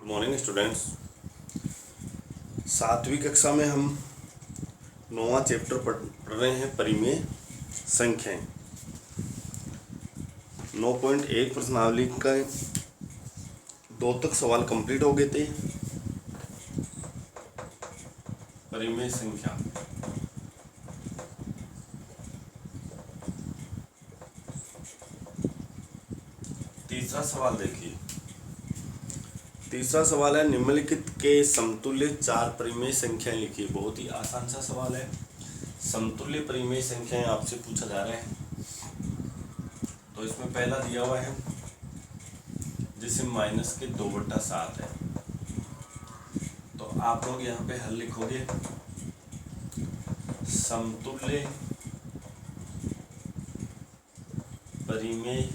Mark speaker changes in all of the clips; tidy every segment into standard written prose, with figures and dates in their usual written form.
Speaker 1: Good morning students. 7वीं कक्षा में हम 9वां चैप्टर पढ़ रहे हैं परिमेय संख्याएं। 9.1 प्रश्नावली का 2 तक सवाल कंप्लीट हो गए थे। परिमेय संख्या तीसरा सवाल देखिए। तीसरा सवाल है निम्नलिखित के समतुल्य 4 परिमेय संख्याएं लिखिए। बहुत ही आसान सा सवाल है। समतुल्य परिमेय संख्याएं आपसे पूछा जा रहा है। तो इसमें पहला दिया हुआ है जैसे माइनस के 2/7 है, तो आप लोग यहाँ पे हल लिखोगे समतुल्य परिमेय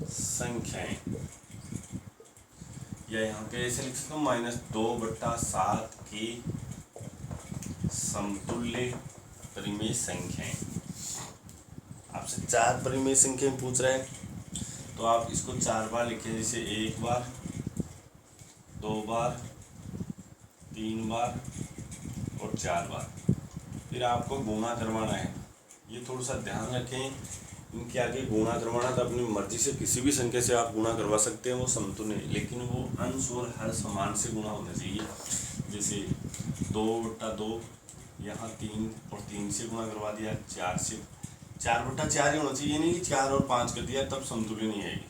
Speaker 1: संख्याएं, या यहाँ पे ऐसे लिख सकते हो -2/7 की समतुल्य परिमेय संख्याएं। आपसे 4 परिमेय संख्याएं पूछ रहा है, तो आप इसको 4 बार लिखें, जैसे 1 बार, 2 बार, 3 बार और 4 बार। फिर आपको गुणा करवाना है। ये थोड़ा सा ध्यान रखें, इनके आगे गुणा करवाना तो अपनी मर्जी से किसी भी संख्या से आप गुणा करवा सकते हैं, वो समतुल्य, लेकिन वो अंश और हर समान से गुणा होना चाहिए। जैसे 2/2 यहाँ 3 और 3 से गुणा करवा दिया, 4 से 4/4 ही होना चाहिए, नहीं कि 4 और 5 कर दिया तब समतुल्य नहीं आएगी।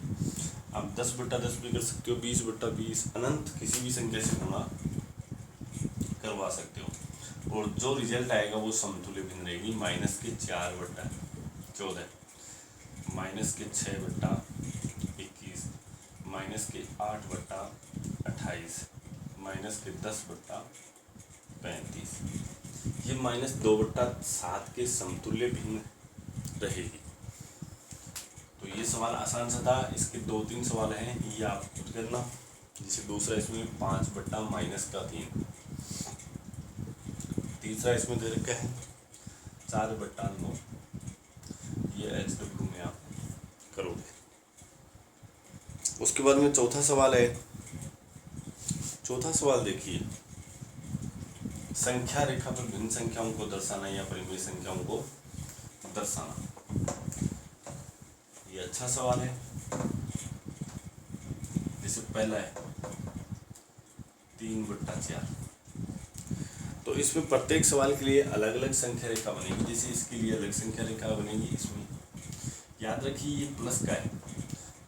Speaker 1: आप 10/10 भी कर सकते हो, 20/20, अनंत किसी भी संख्या से गुणा करवा सकते हो, और जो रिजल्ट आएगा वो समतुल्य भिन्न रहेगी। -4/14, -6/21, -8/28, -10/35। ये -2/7 के समतुल्य भिन्न रहेगी। तो ये सवाल आसान सा था। इसके 2-3 सवाल हैं, ये आप खुद करना। जैसे दूसरा इसमें 5/-3, तीसरा इसमें दे रखा है 4/9। ये HW में आप करोगे। उसके बाद में चौथा सवाल है। चौथा सवाल देखिए, संख्या रेखा पर भिन्न संख्याओं को दर्शाना या परिमेय संख्याओं को दर्शाना। ये अच्छा सवाल है। जैसे पहला है 3/4, तो इसमें प्रत्येक सवाल के लिए अलग अलग संख्या रेखा बनेगी। जैसे इसके लिए अलग संख्या रेखा बनेगी। इसमें याद रखिए ये प्लस का है,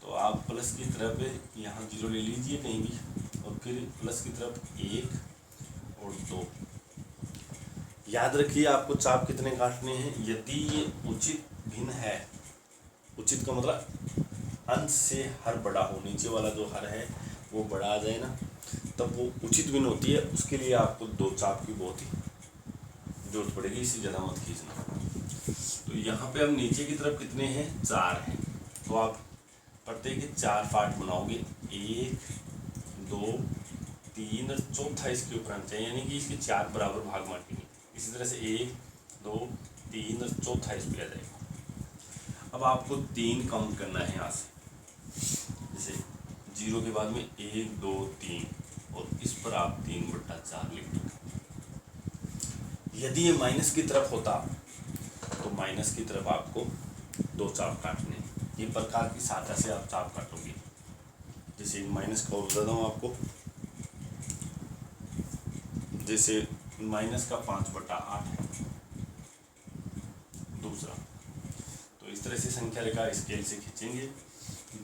Speaker 1: तो आप प्लस की तरफ यहाँ 0 ले लीजिए कहीं भी, और फिर प्लस की तरफ 1 और 2। याद रखिए आपको चाप कितने काटने हैं। यदि ये उचित भिन्न है, उचित का मतलब अंश से हर बड़ा हो, नीचे वाला जो हर है वो बड़ा आ जाए ना, तब वो उचित भिन्न होती है। उसके लिए आपको 2 चाप की बहुत ही जरूरत पड़ेगी, इससे ज़्यादा मत खींचना। तो यहाँ पे अब नीचे की तरफ कितने हैं, 4 हैं, तो आप प्रत्येक के 4 पार्ट बनाओगे, 1, 2, 3 और चौथा इसके ऊपर आना चाहिए, यानी कि इसके 4 बराबर भाग बांटेंगे। इसी तरह से 1, 2, 3 और चौथा इस पे आ जाएगा। अब आपको 3 काउंट करना है यहाँ से, जैसे 0 के बाद में 1, 2, 3, और इस पर आप 3/4 लिख दो। यदि ये माइनस की तरफ होता तो माइनस की तरफ आपको 2 चाप काटने। ये प्रकार की सहायता से आप चाप काटोगे। जैसे माइनस का और बताता हूँ आपको, जैसे माइनस का 5/8 है दूसरा, तो इस तरह से संख्या रेखा स्केल से खींचेंगे,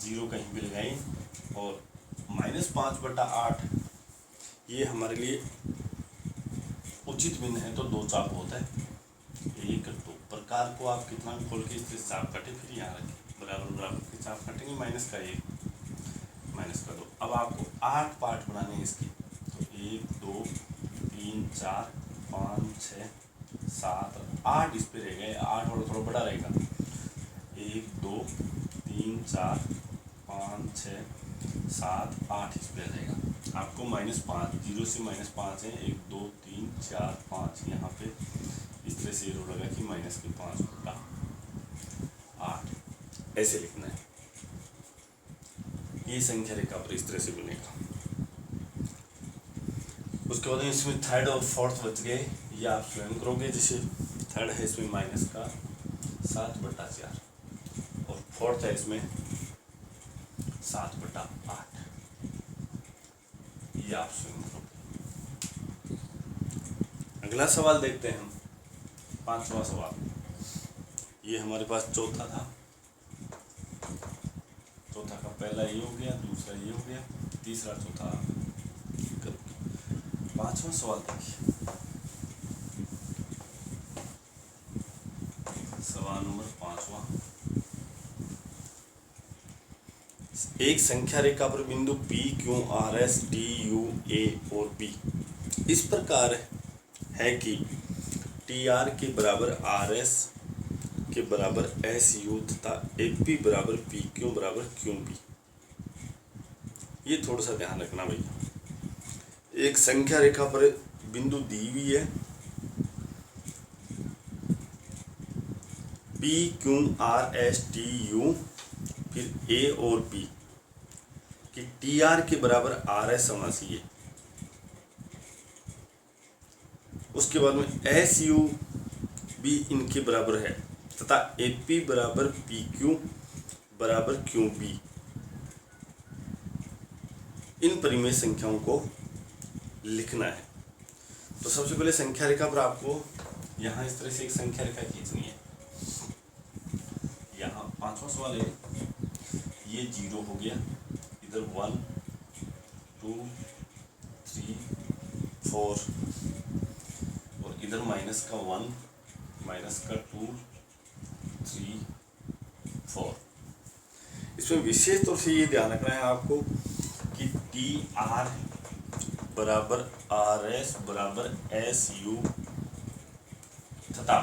Speaker 1: 0 कहीं भी लगाएं, और -5/8 ये हमारे लिए उचित भिन्न है, तो 2 चाप होता है, 1, 2। प्रकार को आप कितना खोल के इस तरह चाप काटे, फिर यहाँ रखें, बराबर बराबर के चाप काटेंगे, -1, -2। अब आपको 8 पार्ट बनाने हैं इसके, तो 1, 2, 3, 4, 5, 6, 7, 8 इस पे रह गए। 8 और थोड़ा बड़ा रहेगा, 1, 2, 3, 4, 5, 6, 7, 8 इस पे आ जाएगा। आपको -5, 0 से -5 है, 1, 2, 3, 4, 5, यहाँ पे इस तरह से रो लगा कि -5/8 ऐसे लिखना है। ये संख्या रेखा पर इस तरह से बनेगा। उसके बाद इसमें थर्ड और फोर्थ बच गए, ये आप स्वयं करोगे। जैसे थर्ड है इसमें माइनस का 7/4 और फोर्थ है इसमें 7/8, ये आप स्वयं करोगे। अगला सवाल देखते हैं हम, 5वां सवाल। ये हमारे पास चौथा था, चौथा का पहला ये हो गया, दूसरा ये हो गया, तीसरा चौथा। 5वां सवाल देखिए, सवाल नंबर 5वां। एक संख्या रेखा पर बिंदु P, Q, R, S, D, U, A और B इस प्रकार है कि TR के बराबर RS के बराबर SU तथा AP बराबर PQ बराबर QB। ये थोड़ा सा ध्यान रखना भैया। एक संख्या रेखा पर बिंदु दी हुई है P, Q, R, S, T, U, फिर A और B कि TR के बराबर RS होना चाहिए। उसके बाद में SU भी इनके बराबर है तथा AP बराबर PQ बराबर QB। इन परिमेय संख्याओं को लिखना है। तो सबसे पहले संख्या रेखा पर आपको यहाँ इस तरह से एक संख्या रेखा खींचनी है। यहाँ 5वां सवाल है, ये 0 हो गया, इधर 1 2 3 4 और इधर माइनस का 1 माइनस का 2 3 4। इसमें विशेष तौर से ये ध्यान रखना है आपको कि TR बराबर RS बराबर SU तथा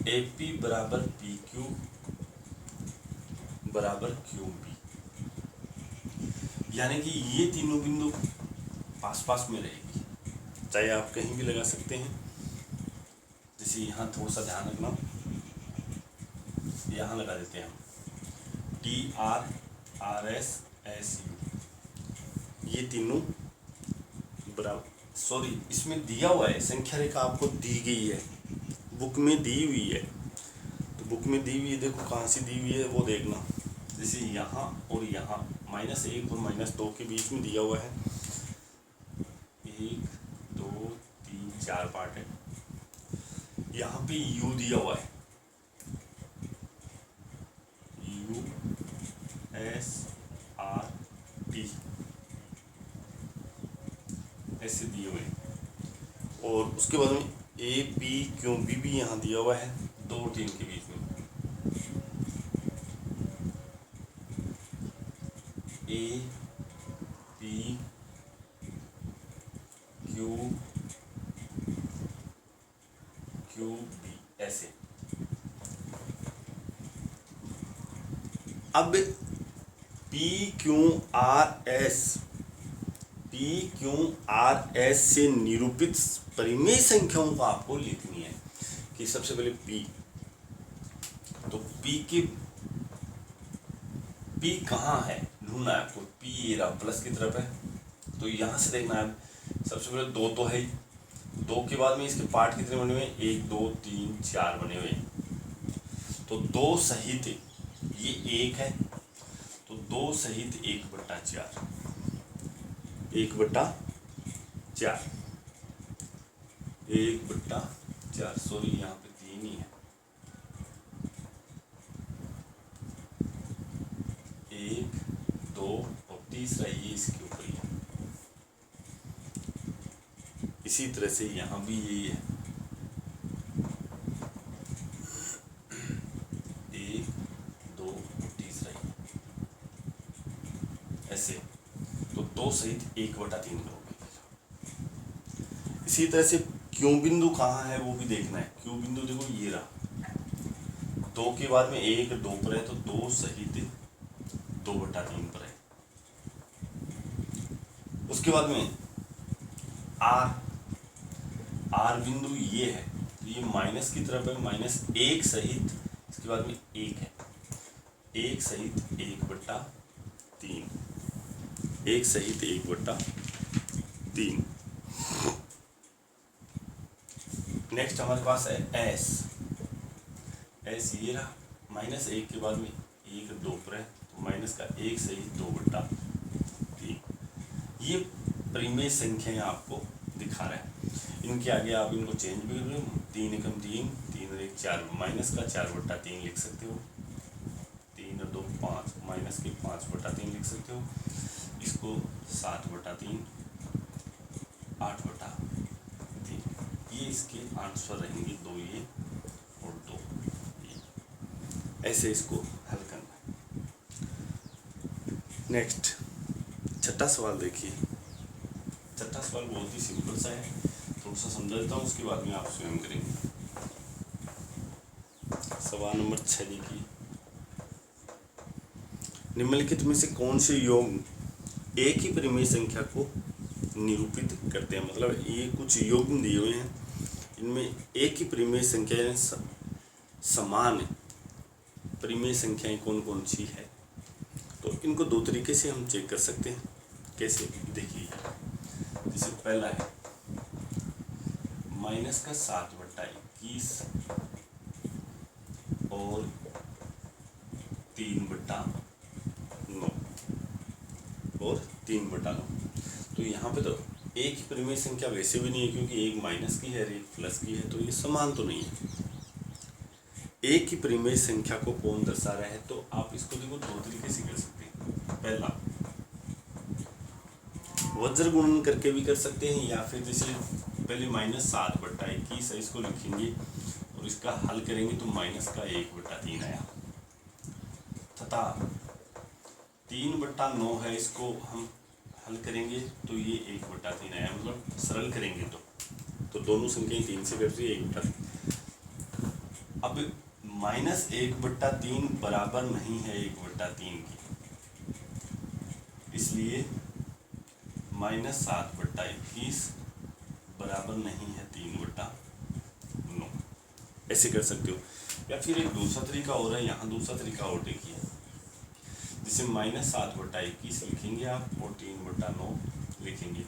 Speaker 1: AP बराबर PQ बराबर QB, यानी कि ये तीनों बिंदु पास पास में रहेगी, चाहे आप कहीं भी लगा सकते हैं। जैसे यहाँ थोड़ा सा ध्यान रखना, यहाँ लगा देते हैं हम TR RS SU, ये तीनों बराबर। सॉरी, इसमें दिया हुआ है, संख्या रेखा आपको दी गई है, बुक में दी हुई है। तो बुक में दी हुई है, देखो कहाँ से दी हुई है वो देखना। जैसे यहाँ और यहाँ -1 और -2 के बीच में दिया हुआ है, 1 2 3 4 पार्ट है। यहाँ पे U दिया हुआ है, U S R T ऐसे दिए हुए हैं। और उसके बाद में A P Q B भी यहाँ दिया हुआ है, 2 और 3 के बीच में। A P Q Q B ऐसे। अब P Q R S से निरूपित परिमेय संख्याओं को आपको लिखनी है। कि सबसे पहले P, तो P कहाँ है ढूंढना है आपको। P ये रहा, प्लस की तरफ है, तो यहाँ से देखना है। सबसे पहले 2 तो है, 2 के बाद में इसके पार्ट कितने बने हुए हैं, 1 2 3 4 बने हुए हैं। तो 2 सहित ये 1 है, तो 2 सहित 1/4, 1/4, 1/4। सॉरी, यहाँ पे 3 ही है, 1 2 और तीसरा ये इसके ऊपर ही है। इसी तरह से यहाँ भी यही है, 1 2 और तीसरा ही ऐसे। तो 2 सहित 1/3 करोगे। इसी तरह से क्यू बिंदु कहाँ है वो भी देखना है। क्यू बिंदु देखो ये रहा, 2 के बाद में 1 2 पर है, तो 2 सहित 2/3 पर है। उसके बाद में आर बिंदु ये है, तो ये माइनस की तरफ है, -1 सहित इसके बाद में 1 है, 1 सहित 1/3, 1 सहित 1/3। नेक्स्ट हमारे पास है एस ये रहा, -1 के बाद में 1 2 पर है तो माइनस का 1 सहित 2/3। ये परिमेय संख्याएं आपको दिखा रहा है। इनके आगे आप इनको चेंज भी कर लो, 3 एकम 3, 3 और 1 4, माइनस का 4/3 लिख सकते हो, 3 और 2 5, माइनस के 5/3 लिख सकते हो। इसको 7/3, 8/3, ये इसके आंसर रहेंगे, 2 ये और 2 ये। ऐसे इसको हल करना है। नेक्स्ट छठा सवाल देखिए। छठा सवाल बहुत ही सिंपल सा है, थोड़ा सा समझा देता हूँ, उसके बाद में आप स्वयं करेंगे। सवाल नंबर 6 देखिए। निम्नलिखित में से कौन से योग एक ही परिमेय संख्या को निरूपित करते हैं? मतलब ये कुछ योग दिए हुए हैं, इनमें एक ही परिमेय संख्याएं समान परिमेय संख्याएं कौन कौन सी है? तो इनको दो तरीके से हम चेक कर सकते हैं। कैसे? देखिए, जैसे पहला है माइनस का 7/21 और 3/9 और 3/9। तो यहाँ पे तो एक ही परिमेय संख्या वैसे भी नहीं है, क्योंकि एक माइनस की है और एक प्लस की है, तो ये समान तो नहीं है। एक ही परिमेय संख्या को कौन दर्शा रहा है? तो आप इसको देखो दो तरीके से कर सकते हैं। पहला वज्र गुणन करके भी कर सकते हैं, या फिर जैसे पहले -7/21 है, इसको लिखेंगे और इसका हल करेंगे तो माइनस का 1/3 आया, तथा 3/9 है, इसको हम हल करेंगे तो ये 1/3 आया। मतलब सरल करेंगे तो दोनों संख्याएं 3 से कट रही है, 1/3। अब -1/3 बराबर नहीं है 1/3 की, इसलिए -7/21 बराबर नहीं है 3/9। ऐसे कर सकते हो। या फिर एक दूसरा तरीका और है, यहाँ दूसरा तरीका और देखिए, जिसे -7/21 लिखेंगे आप और 3/9 लिखेंगे।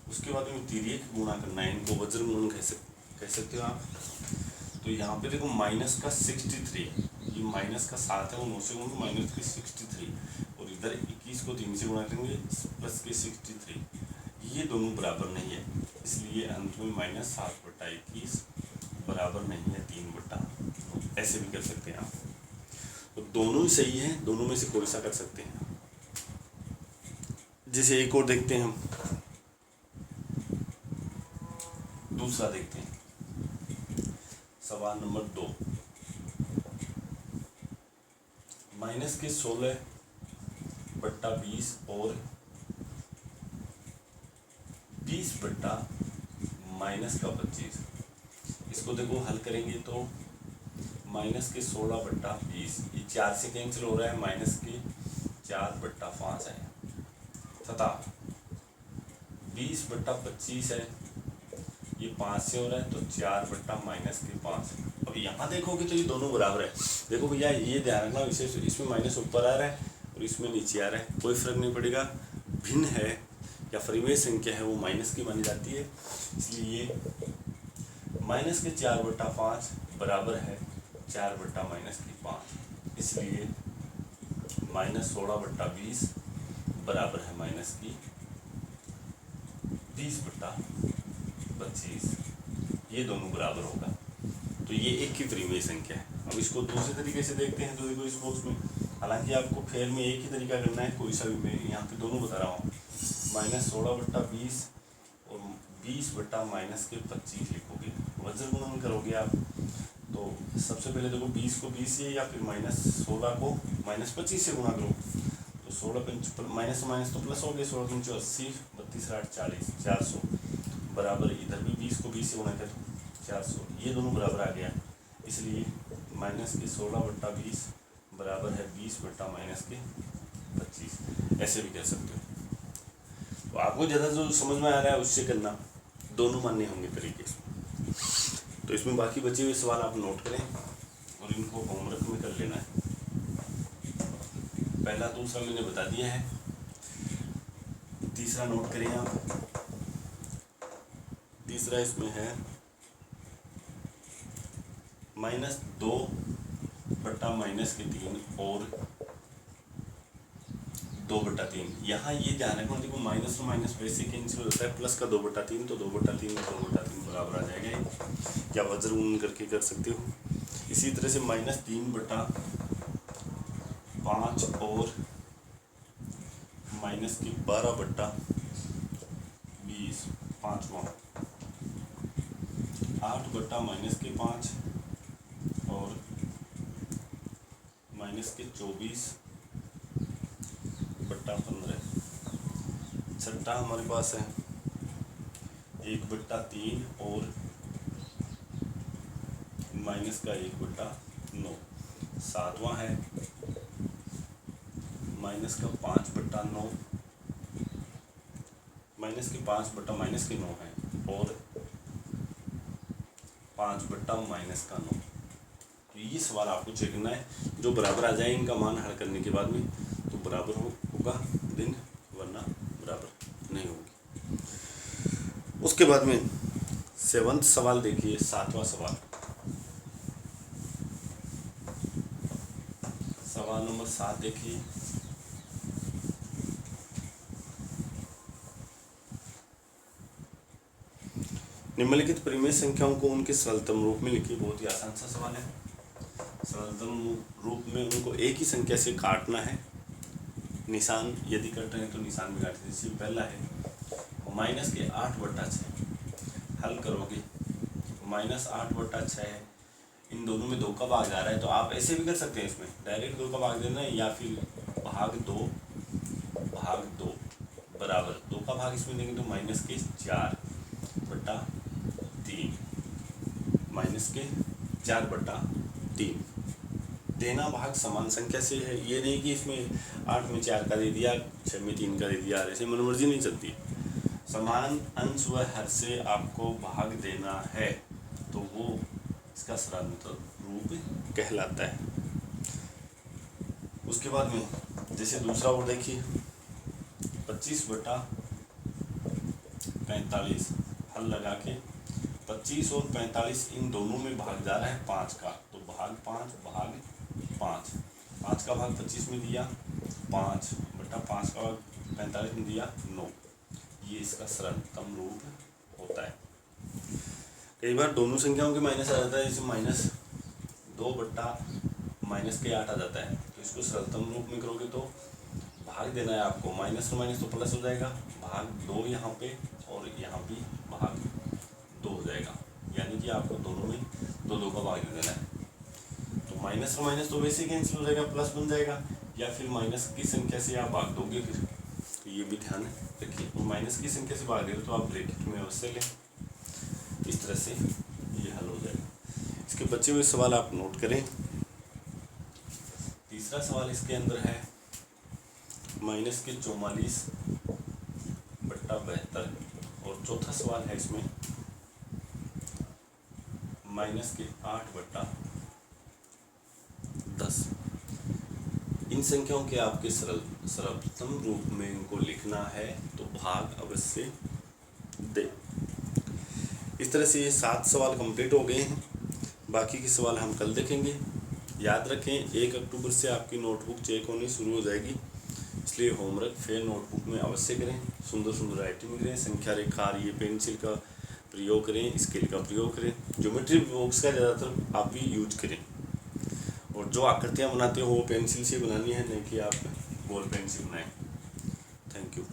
Speaker 1: उसके बाद में तिर्यक गुणा करना है, इनको वज्र गुणन कह सकते हो आप। तो यहाँ पे देखो माइनस का 63, ये माइनस का 7 है, वो 9 से गुणा माइनस के 63, और इधर 21 को 3 से गुणा करेंगे प्लस के 63, ये दोनों बराबर नहीं है, इसलिए अंत में -7/21 बराबर नहीं है 3/9। ऐसे भी कर सकते हैं आप। तो दोनों ही सही है, दोनों में से कोई सा कर सकते हैं। जैसे एक और देखते हैं हम, दूसरा देखते हैं, सवाल नंबर 2। माइनस के 16/20 और 20/-25, इसको देखो हल करेंगे तो माइनस के 16/20, ये 4 से कैंसिल हो रहा है, माइनस के 4/5 है, तथा 20/25 है, ये 5 से हो रहा है, तो 4/-5। अब यहाँ देखोगे तो ये दोनों बराबर है। देखो भैया, ये ध्यान रखना विशेष, इसमें माइनस ऊपर आ रहा है और इसमें नीचे आ रहा है, कोई फर्क नहीं पड़ेगा। भिन्न है या परिमेय संख्या है वो माइनस की मानी जाती है, इसलिए माइनस के 4/5 बराबर है 4/-5, इसलिए -16/20 बराबर है माइनस की 20/25। ये दोनों बराबर होगा, तो ये एक ही परिमेय संख्या है। अब इसको दूसरे तरीके से देखते हैं, तो देखो इस बॉक्स में, हालांकि आपको फेर में एक ही तरीका करना है, कोई सा भी, मैं यहाँ पे दोनों बता रहा हूँ। -16/20 और 20/-25 लिखोगे, वज्र गुणन करोगे आप, तो सबसे पहले देखो 20 को 20 से, या फिर -16 को -25 से गुणा करो, तो 16 माइनस माइनस तो प्लस हो गया, 16 × 80, 32 8 40, 400 बराबर, इधर भी 20 को 20 से गुणा कर 400, ये दोनों बराबर आ गया, इसलिए माइनस के 16/20 बराबर है 20/-25। ऐसे भी कर सकते हो। तो आपको ज़्यादा जो समझ में आ रहा है उससे करना, दोनों मान्य होंगे तरीके से। तो इसमें बाकी बचे हुए सवाल आप नोट करें और इनको होमवर्क में कर लेना है। पहला दूसरा मैंने बता दिया है। तीसरा नोट करें आप। तीसरा इसमें है -2 बटा -3 और 2/3। यहाँ ये ध्यान रखना, देखो माइनस और माइनस वैसे कैंसिल हो जाता है, प्लस का 2/3 तो 2/3 और 2/3 बराबर आ जाएगा। क्या वज्रगुणन करके कर सकते हो। इसी तरह से -3/5 और -12/20 पाँचवां, 8/-5 और -24/15। छठा हमारे पास है 1/3 और -1/9। सातवां है -5/9 -5/-9 है और 5/-9। तो ये सवाल आपको चेक करना है, जो बराबर आ जाए इनका मान हल करने के बाद में तो बराबर होगा दिन, वरना बराबर नहीं होगी। उसके बाद में 7वां सवाल देखिए, 7वां सवाल, सवाल नंबर 7 देखिए। निम्नलिखित परिमेय संख्याओं को उनके सरलतम रूप में लिखिए। बहुत ही आसान सा सवाल है। सरलतम रूप में उनको एक ही संख्या से काटना है। निशान यदि कट रहे हैं तो निशान में काटते हैं। जैसे पहला है -8/6। हल करोगे -8/6 है, इन दोनों में 2 का भाग जा रहा है, तो आप ऐसे भी कर सकते हैं, इसमें डायरेक्ट 2 का भाग देना है, या फिर भाग 2 बराबर 2 का भाग इसमें देंगे तो -4/3 -4/3। देना भाग समान संख्या से है, ये नहीं कि इसमें 8 में 4 का दे दिया, 6 में 3 का दे दिया, ऐसे मनमर्जी नहीं चलती। समान अंश व हर से आपको भाग देना है तो वो इसका सरलतम रूप कहलाता है। उसके बाद में जैसे दूसरा और देखिए 25/45। हल लगा के 25 और 45 इन दोनों में भाग जा रहा है 5 का, तो भाग 5 5 का भाग 25 में दिया 5/5 का भाग 45 में दिया 9। ये इसका सरलतम रूप होता है। कई बार दोनों संख्याओं के माइनस आ जाता है, जैसे -2/-8 आ जाता है, तो इसको सरलतम रूप में करोगे तो भाग देना है आपको, माइनस और माइनस तो प्लस हो जाएगा, भाग 2 यहाँ पे और यहाँ भी भाग 2 हो जाएगा, यानी कि आपको दोनों में 2 का भाग दे देना है। तो माइनस और माइनस तो वैसे ही कैंसिल हो जाएगा, प्लस बन जाएगा, या फिर माइनस की संख्या से आप भाग दोगे फिर, तो ये भी ध्यान रखिए। और माइनस की संख्या से भाग दे तो आप ब्रैकेट में अवश्य लें, इस तरह से ये हल हो जाएगा। इसके बचे हुए सवाल आप नोट करें। तीसरा सवाल इसके अंदर है -44/72 और चौथा सवाल है इसमें -8/10। इन संख्याओं के आपके सरलतम रूप में इनको लिखना है तो भाग अवश्य दे। इस तरह से ये 7 सवाल कंप्लीट हो गए हैं। बाकी के सवाल हम कल देखेंगे। याद रखें 1 अक्टूबर से आपकी नोटबुक चेक होनी शुरू हो जाएगी, इसलिए होमवर्क फिर नोटबुक में अवश्य करें, सुंदर सुंदर राइटिंग करें, संख्या रेखा, ये पेंसिल का प्रयोग करें, स्केल का प्रयोग करें, ज्योमेट्री बॉक्स का ज़्यादातर आप भी यूज करें। और जो आकृतियाँ बनाते हो वो पेंसिल से बनानी है, नहीं कि आप गोल पेन से बनाएं। Thank you.